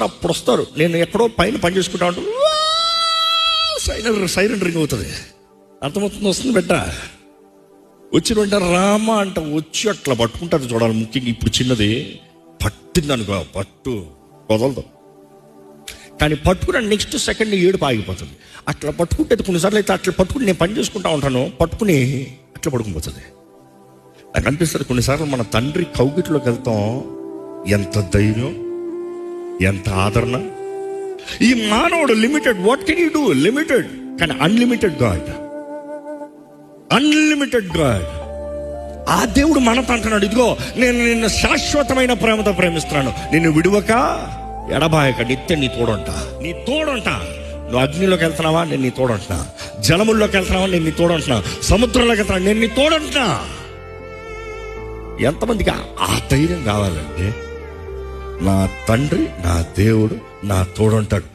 అప్పుడు వస్తారు. నేను ఎక్కడో పైన పని చేసుకుంటా ఉంటాను, సైరన్ రింగ్ అవుతుంది. అర్థమవుతుంది, వస్తుంది బిడ్డ. వచ్చిన వెంటనే రామ అంట వచ్చి అట్లా పట్టుకుంటారు. చూడాలి, ముఖ్యంగా ఇప్పుడు చిన్నది పట్టింది అనుకో, పట్టు వదలదు. కానీ పట్టుకున్న నెక్స్ట్ సెకండ్ ఏడుపు ఆగిపోతుంది. అట్లా పట్టుకుంటే కొన్నిసార్లు అయితే అట్లా పట్టుకుని నేను పని చేసుకుంటా ఉంటాను, పట్టుకుని అట్లా పడుకునిపోతుంది. నాకు అనిపిస్తుంది కొన్నిసార్లు మన తండ్రి కౌగిట్లోకి వెళ్తాం, ఎంత ధైర్యం, ఎంత ఆదరణ. ఈ మానవుడు limited, what can you do, limited. కానీ అన్లిమిటెడ్ గాడ్, అన్లిమిటెడ్ గాడ్. ఆ దేవుడు మనతో అంటున్నాడు, ఇదిగో నేను నిన్ను శాశ్వతమైన ప్రేమతో ప్రేమిస్తున్నాను, నిన్ను విడువక ఎడబాయక నిత్యం నీ తోడంట, నీ తోడంట. నువ్వు అగ్నిలోకి వెళ్తున్నావా, నేను నీ తోడంటున్నా. జలముల్లోకి వెళ్తున్నావా, నేను నీ తోడంటున్నా. సముద్రంలోకి వెళ్తున్నా, నేను నీ తోడంటున్నా. ఎంతమందికి ఆ ధైర్యం కావాలంటే, నా తండ్రి, నా దేవుడు నా తోడంటాడు.